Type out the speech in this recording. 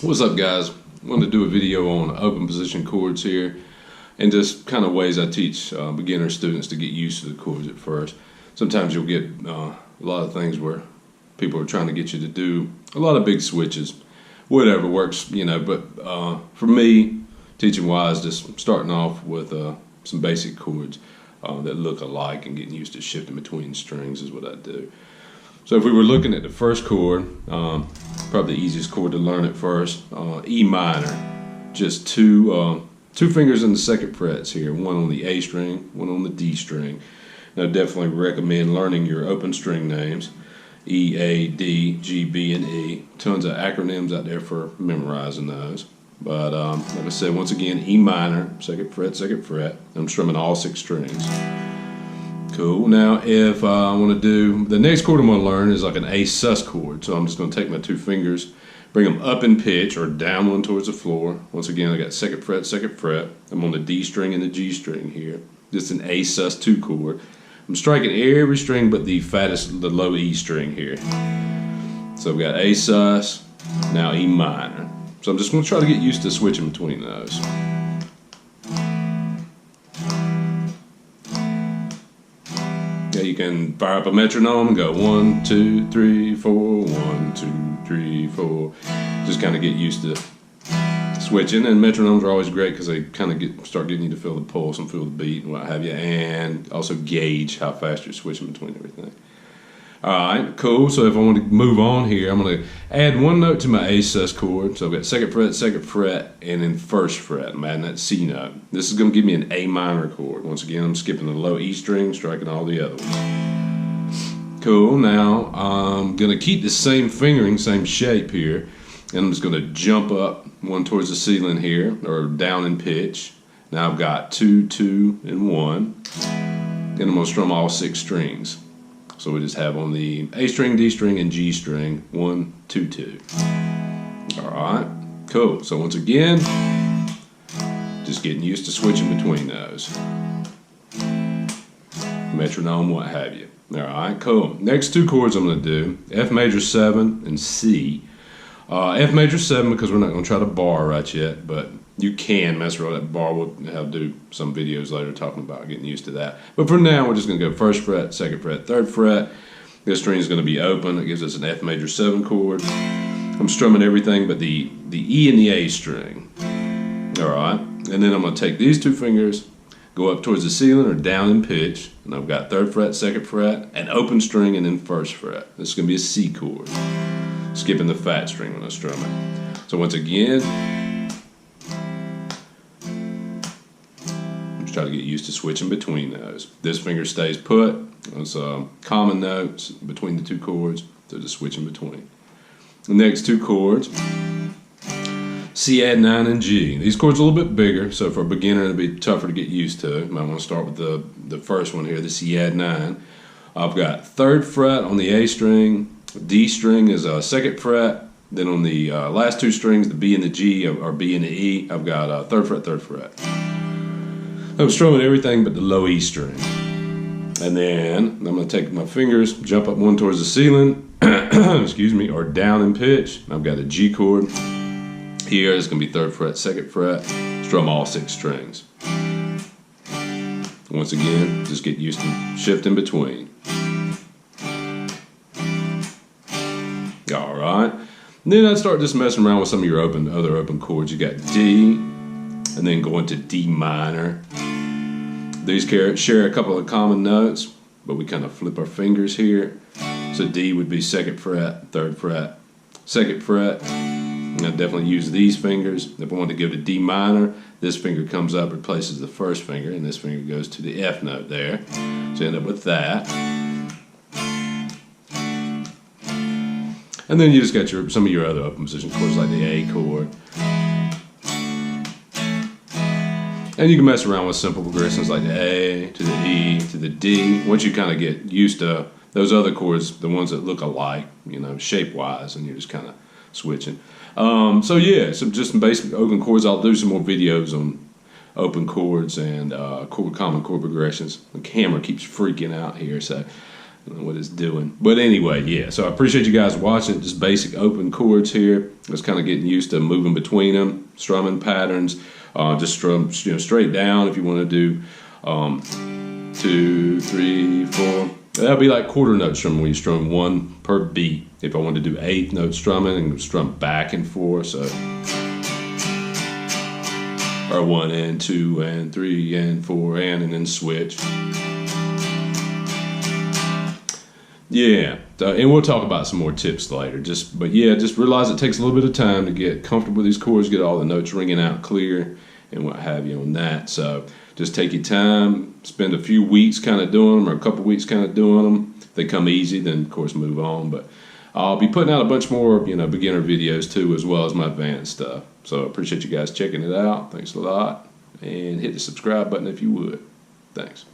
What's up, guys? I wanted to do a video on open position chords here and just kind of ways I teach beginner students to get used to the chords at first. Sometimes you'll get a lot of things where people are trying to get you to do a lot of big switches. Whatever works, you know, but for me, teaching wise, just starting off with some basic chords that look alike and getting used to shifting between strings is what I do. So if we were looking at the first chord, probably the easiest chord to learn at first, E minor. Just two fingers in the second frets here, one on the A string, one on the D string. Now definitely recommend learning your open string names, E, A, D, G, B, and E. Tons of acronyms out there for memorizing those. But like I said, once again, E minor, second fret. I'm strumming all 6 strings. Cool. Now if I want to do, the next chord I'm going to learn is like an A sus chord. So I'm just going to take my 2 fingers, bring them up in pitch or down one towards the floor. Once again, I got second fret. I'm on the D string and the G string here. Just an A sus 2 chord. I'm striking every string but the fattest, the low E string here. So I've got A sus, now E minor. So I'm just going to try to get used to switching between those. Yeah, you can fire up a metronome and go 1, 2, 3, 4, 1, 2, 3, 4. Just kind of get used to switching, and metronomes are always great because they kind of start getting you to feel the pulse and feel the beat and what have you, and also gauge how fast you're switching between everything. Alright, cool. So if I want to move on here, I'm going to add one note to my A sus chord. So I've got second fret, and then first fret. I'm adding that C note. This is going to give me an A minor chord. Once again, I'm skipping the low E string, striking all the other ones. Cool. Now I'm going to keep the same fingering, same shape here, and I'm just going to jump up one towards the ceiling here, or down in pitch. Now I've got 2, 2, and 1. Then I'm going to strum all 6 strings. So we just have on the A string, D string, and G string 1, 2, 2. Alright, cool. So once again, just getting used to switching between those. Metronome, what have you. Alright, cool. Next 2 chords I'm going to do, F major 7 and C. F major 7 because we're not going to try to bar right yet, but you can mess around that bar. We'll have to do some videos later talking about getting used to that. But for now, we're just going to go first fret, second fret, third fret. This string is going to be open. It gives us an F major 7 chord. I'm strumming everything but the E and the A string. Alright, and then I'm going to take these 2 fingers, go up towards the ceiling or down in pitch, and I've got third fret, second fret, an open string, and then first fret. This is going to be a C chord. Skipping the fat string when I strum it. So once again, try to get used to switching between those. This finger stays put. Those common notes between the 2 chords, so just switching between. The next 2 chords, C add 9 and G. These chords are a little bit bigger, so for a beginner it'll be tougher to get used to. You might want to start with the first one here, the C add 9. I've got third fret on the A string, D string is a second fret. Then on the last 2 strings, the B and the G, or B and the E, I've got third fret. I'm strumming everything but the low E string. And then I'm going to take my fingers, jump up one towards the ceiling, excuse me, or down in pitch. I've got a G chord. Here it's going to be third fret, second fret, strum all 6 strings. Once again, just get used to shifting between. Alright. Then I'd start just messing around with some of your other open chords. You got D, and then going to D minor. These share a couple of common notes, but we kind of flip our fingers here. So D would be second fret, third fret, second fret. And I definitely use these fingers. If I want to go to D minor, this finger comes up, replaces the first finger, and this finger goes to the F note there. So you end up with that. And then you just got some of your other open position chords like the A chord. And you can mess around with simple progressions like the A to the E to the D. Once you kind of get used to those other chords, the ones that look alike, you know, shape-wise, and you're just kind of switching. So yeah, some just some basic open chords. I'll do some more videos on open chords and common chord progressions. The camera keeps freaking out here, so don't know what it's doing. But anyway, yeah. So I appreciate you guys watching. Just basic open chords here. Just kind of getting used to moving between them. Strumming patterns. Just strum, straight down if you want to do 2, 3, 4. That'll be like quarter note strumming where you strum one per beat. If I wanted to do eighth note strumming and strum back and forth, so or 1 and 2 and 3 and 4 and then switch. Yeah, and we'll talk about some more tips later. Just realize it takes a little bit of time to get comfortable with these chords, get all the notes ringing out clear, and what have you on that. So just take your time, spend a few weeks kind of doing them, or a couple weeks kind of doing them. If they come easy, then of course move on. But I'll be putting out a bunch more, beginner videos too, as well as my advanced stuff. So I appreciate you guys checking it out. Thanks a lot, and hit the subscribe button if you would. Thanks.